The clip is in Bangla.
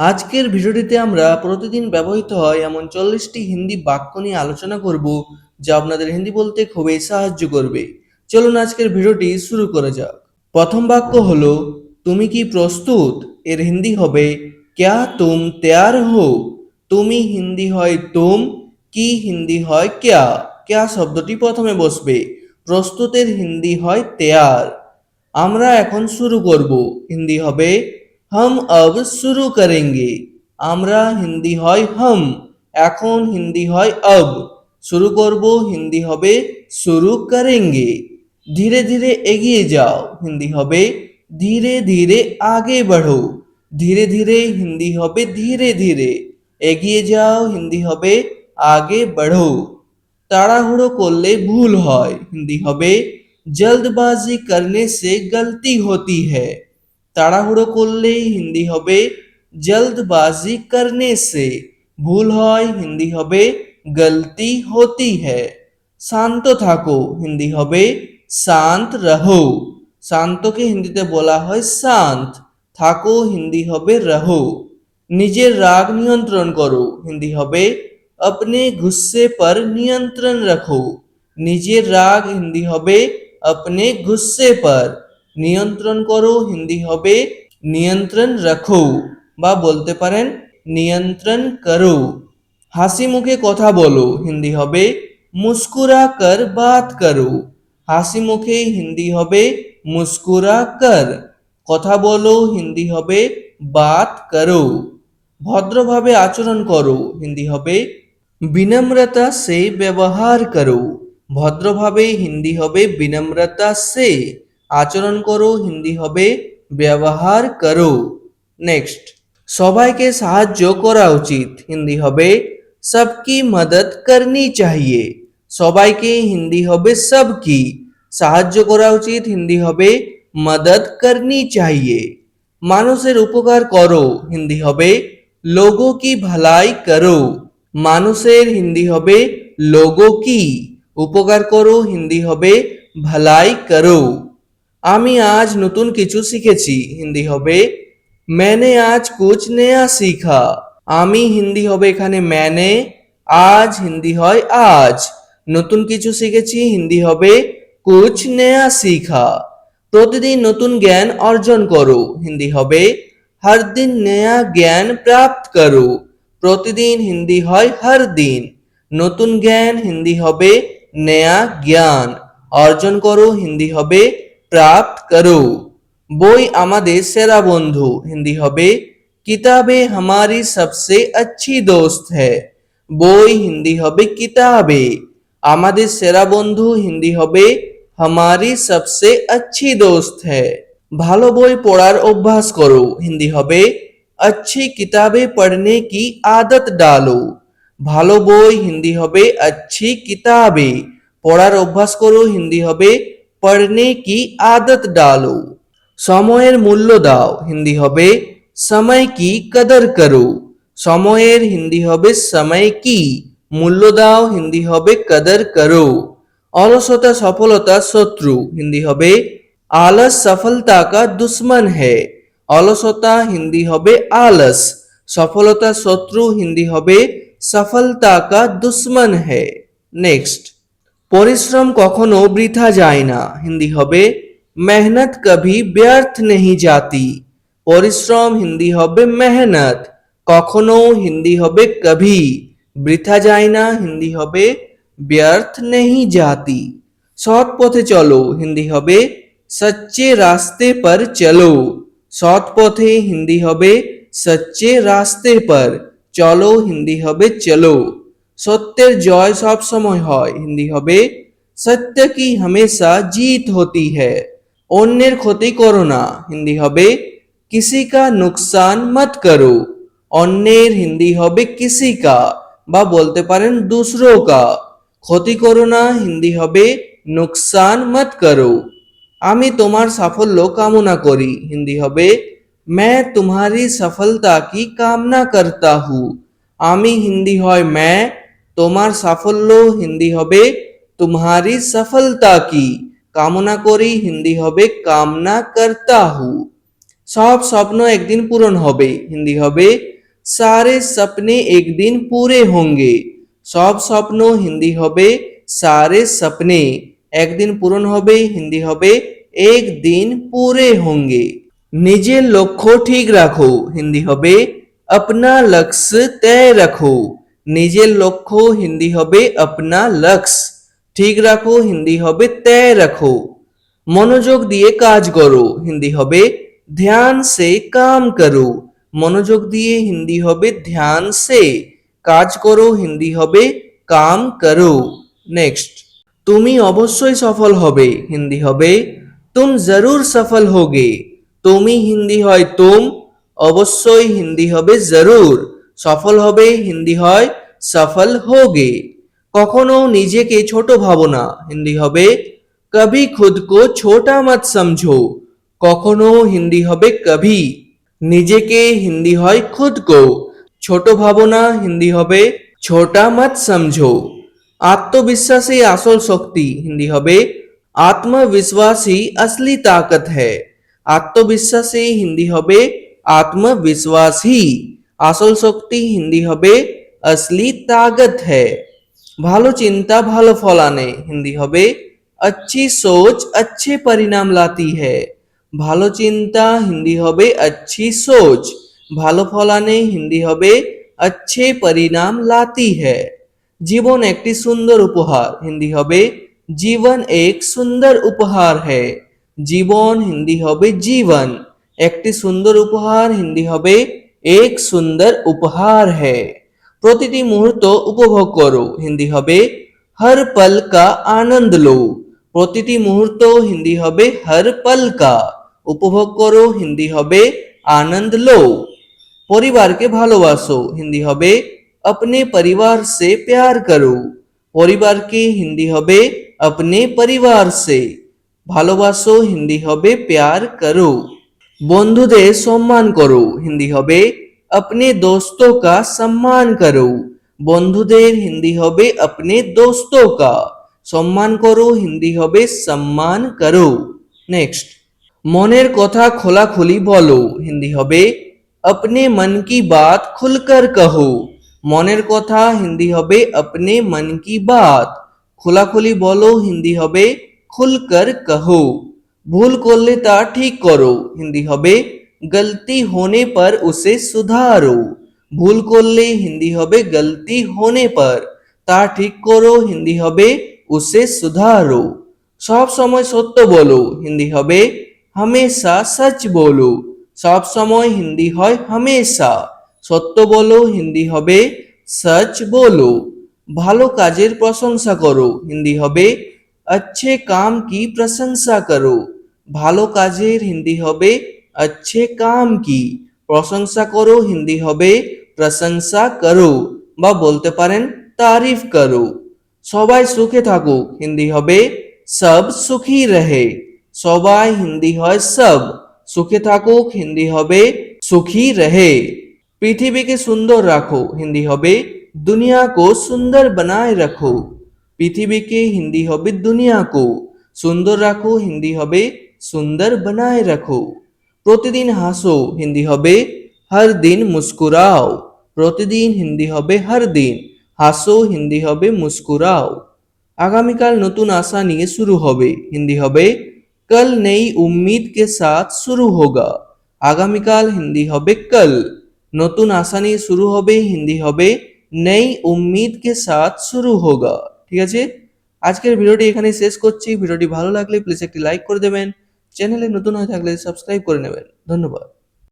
আজকের ভিডিওটিতে আমরা প্রতিদিন ব্যবহৃত হয় এমন 40টি হিন্দি বাক্য নিয়ে আলোচনা করব, যা আপনাদের হিন্দি বলতে খুবই সাহায্য করবে। চলুন আজকের ভিডিওটি শুরু করা যাক। প্রথম বাক্য হলো তুমি কি প্রস্তুত? এর হিন্দি হবে ক্যা তুম তৈয়ার হো। তুমি হিন্দি হয় তুম, কি হিন্দি হয় ক্যা। ক্যা শব্দটি প্রথমে বসবে। প্রস্তুতের হিন্দি হয় তৈয়ার। আমরা এখন শুরু করব। হিন্দি হবে हम अब शुरू करेंगे। আমরা হিন্দি হয় हम, এখন হিন্দি হয় अब। শুরু করব হিন্দি হবে शुरू करेंगे। ধীরে ধীরে এগিয়ে যাও হিন্দি হবে ধীরে ধীরে আগে बढ़ो। ধীরে ধীরে হিন্দি হবে ধীরে ধীরে। এগিয়ে যাও হিন্দি হবে আগে बढ़ो। তাড়াহুড়ো করলে ভুল হয় হিন্দি হবে जल्दबाजी करने से गलती होती है। তাড়াহুড়ো করলেই হিন্দি হবে जल्दबाजी करने से। ভুল হয় হিন্দি হবে गलती होती है। শান্ত থাকো হিন্দি হবে শান্ত রহো। শান্তকে হিন্দিতে বলা হয় শান্ত। থাকো হিন্দি হবে রহো। নিজের রাগ নিয়ন্ত্রণ করো হিন্দি হবে अपने गुस्से पर नियंत्रण रखो। নিজের রাগ হিন্দি হবে अपने गुस्से पर। নিয়ন্ত্রণ করো হিন্দি হবে নিয়ন্ত্রণ রাখো, বা বলতে পারেন নিয়ন্ত্রণ করো। হাসি মুখে কথা বলো হিন্দি হবে মুস্কুরা কর বাত করো। হাসি মুখে হিন্দি হবে মুস্কুরা কর। কথা বলো হিন্দি হবে বাত করো। ভদ্রভাবে আচরণ করো হিন্দি হবে বিনম্রতা সে ব্যবহার করো। ভদ্রভাবে হিন্দি হবে বিনম্রতা সে। আচরণ করো হিন্দি হবে ব্যবহার করো। নেক্সট, সবাইকে সাহায্য করা উচিত হিন্দি হবে সবকি মদদ করনি চাহিয়ে। সবাইকে হিন্দি হবে সবকি। সাহায্য করা উচিত হিন্দি হবে মদদ করনি চাহিয়ে। মানুষের উপকার করো হিন্দি হবে লোগো কি ভলাই করো। মানুষের হিন্দি হবে লোগো কি। উপকার করো হিন্দি হবে ভলাই করো। আমি আজ নতুন কিছু শিখেছি হিন্দি হবে मैंने आज कुछ नया सीखा। আমি হিন্দি হবে এখানে मैंने, আজ হিন্দি হয় আজ। নতুন কিছু শিখেছি হিন্দি হবে कुछ नया सीखा। প্রতিদিন নতুন জ্ঞান অর্জন করো হিন্দি হবে हर दिन नया ज्ञान प्राप्त करो। প্রতিদিন হিন্দি হয় हर दिन। নতুন জ্ঞান হিন্দি হবে नया ज्ञान। অর্জন করো হিন্দি হবে प्राप्त करो। বই আমাদের সেরা বন্ধু হিন্দি হবে কিতাবে हमारी सबसे अच्छी दोस्त है। বই হিন্দি হবে কিতাবে। আমাদের সেরা বন্ধু হিন্দি হবে हमारी सबसे अच्छी दोस्त है। ভালো বই পড়ার অভ্যাস করো হিন্দি হবে अच्छी किताबें पढ़ने की आदत डालो। ভালো বই হিন্দি হবে अच्छी किताबें। পড়ার অভ্যাস করো হিন্দি হবে पढ़ने की आदत डालो। সময়ের মূল্য দাও হিন্দি হবে समय की कदर करो। সময়ের হিন্দি হবে समय की। মূল্য দাও হিন্দি হবে कदर करो। অলসতা সফলতার শত্রু হিন্দি হবে आलस सफलता का दुश्मन है। অলসতা হিন্দি হবে आलस। সফলতার শত্রু হিন্দি হবে সফলতা কা দুশ্মন है। নেক্সট, পরিশ্রম কখনো বৃথা যায় না হিন্দি হবে मेहनत कभी व्यर्थ नहीं जाती। পরিশ্রম হিন্দি হবে मेहनत। কখনো হিন্দি হবে कभी। বৃথা যায় না হিন্দি হবে व्यर्थ नहीं जाती। সৎ পথে চলো হিন্দি হবে सच्चे रास्ते पर चलो। সৎ পথে হিন্দি হবে सच्चे रास्ते पर। চলো হিন্দি হবে চলো। সত্যের জয় সব সময় হয় হিন্দি হবে सत्य की हमेशा जीत होती है। অন্যের ক্ষতি করো না হিন্দি হবে किसी का नुकसान मत करो। অন্যের হিন্দি হবে किसी का, বা বলতে পারেন दूसरों का। ক্ষতি করো না হিন্দি হবে नुकसान मत करो। আমি তোমার সাফল্য কামনা করি হিন্দি হবে मैं तुम्हारी सफलता की कामना करता हूँ। আমি হিন্দি হয় मैं, তোমার সাফল্য হিন্দি হবে तुम्हारी सफलता की। কামনা করি হিন্দি হবে कामना करता हूँ। সব স্বপ্ন একদিন পূরণ হবে, হিন্দি হবে सारे सपने एक दिन पूरे होंगे। সব স্বপ্ন হিন্দি হবে सारे सपने একদিন পূরণ হবে, হিন্দি হবে एक दिन पूरे होंगे। নিজের লক্ষ্য ঠিক রাখো, হিন্দি হবে अपना लक्ष्य तय रखो। নিজের লক্ষ্য হিন্দি হবে अपना लक्ष्य, ঠিক রাখো হিন্দি হবে तय रखो। মনোযোগ দিয়ে কাজ করো, হিন্দি হবে ध्यान से काम करो। মনোযোগ দিয়ে হিন্দি হবে ध्यान से, কাজ করো হিন্দি হবে काम करो। নেক্সট, তুমি অবশ্যই সফল হবে, হিন্দি হবে तुम जरूर सफल होगे। তুমি হিন্দি হয় তুম, অবশ্যই হিন্দি হবে জরুর, সফল হবে হিন্দি হয় সফল হোগে। কখনো নিজেকে ছোট ভাবো না, হিন্দি হবে कभी खुद को छोटा मत समझो। কখনো হিন্দি হবে কভি, নিজেকে হিন্দি হয় খুদ কো, ছোট ভাবো না হিন্দি হবে ছোটা মত সমঝো। আত্মবিশ্বাসী আসল শক্তি, হিন্দি হবে আত্মবিশ্বাসী असली ताकत है। আত্মবিশ্বাসী হিন্দি হবে আত্মবিশ্বাসী, আসল শক্তি হিন্দি হবে असली ताकत है। ভালো চিন্তা ভালো ফল আনে, হিন্দি হবে अच्छी सोच अच्छे परिणाम लाती है। ভালো চিন্তা হিন্দি হবে अच्छी सोच, ভালো ফল আনে হিন্দি হবে अच्छे परिणाम लाती है। জীবন একটি সুন্দর উপহার, হিন্দি হবে জীবন এক সুন্দর উপহার है। জীবন হিন্দি হবে জীবন, একটি সুন্দর উপহার হিন্দি হবে এক সুন্দর উপহার है। প্রতিটি মুহূর্ত উপভোগ করো, হিন্দি হবে हर पल का आनंद लो। প্রতিটি মুহূর্ত হিন্দি হবে हर पल का, উপভোগ করো হিন্দি হবে आनंद लो। পরিবারকে ভালোবাসো, হিন্দি হবে अपने परिवार से प्यार करो। পরিবারকে হিন্দি হবে अपने परिवार से, ভালোবাসো হিন্দি হবে प्यार करो। বন্ধুদের সম্মান করো, হিন্দি হবে अपने दोस्तों का सम्मान करो। বন্ধুদের হিন্দি হবে अपने दोस्तों का, সম্মান করো হিন্দি হবে সম্মান করো। নেক্সট, মনের কথা খোলাখুলি বলো, হিন্দি হবে अपने मन की बात खुलकर कहो। মনের কথা হিন্দি হবে अपने मन की बात, খোলাখুলি বলো হিন্দি হবে খুলকর কহো। ভুল করলে তা ঠিক করো, হিন্দি হবে गलती होने पर उसे सुधारो। ভুল করলে হিন্দি হবে गलती होने पर, তা ঠিক করো হিন্দি হবে उसे सुधारो। সব সময় সত্য বলো, হিন্দি হবে हमेशा सच बोलो। সব সময় হিন্দি হয় हमेशा, সত্য বলো হিন্দি হবে सच बोलो। ভালো কাজের প্রশংসা করো, হিন্দি হবে अच्छे काम की प्रशंसा करो। ভালো কাজের হিন্দি হবে अच्छे काम की, প্রশংসা করো হিন্দি হবে প্রশংসা করো, বা বলতে পারেন তারিফ করো। সবাই সুখে থাকুক, হিন্দি হবে সব সুখী রহে। সবাই হিন্দি হয় সব, সুখে থাকুক হিন্দি হবে সুখী রহে। পৃথিবীকে সুন্দর রাখো, হিন্দি হবে দুনিয়া কো সুন্দর বানায় রাখো। পৃথিবীকে হিন্দি হবে দুনিয়া কো, সুন্দর রাখো হিন্দি হবে সুন্দর বানায় রাখো। প্রতিদিন হাসো, হিন্দি হবে হর দিন মুস্কুরাও। প্রতিদিন হিন্দি হবে হর দিন, হাসো হিন্দি হবে মুস্কুরাও। আগামীকাল নতুন আশা নিয়ে শুরু হবে, হিন্দি হবে कल नई उम्मीद के साथ शुरू होगा। আগামীকাল হিন্দি হবে कल, নতুন আশা নিয়ে শুরু হবে হিন্দি হবে नई उम्मीद के साथ शुरू होगा। ঠিক আছে, আজকের ভিডিওটি এখানে শেষ করছি। ভিডিওটি ভালো লাগলে প্লিজ একটি লাইক করে দেবেন, চ্যানেলে নতুন হয়ে থাকলে সাবস্ক্রাইব করে নেবেন। ধন্যবাদ।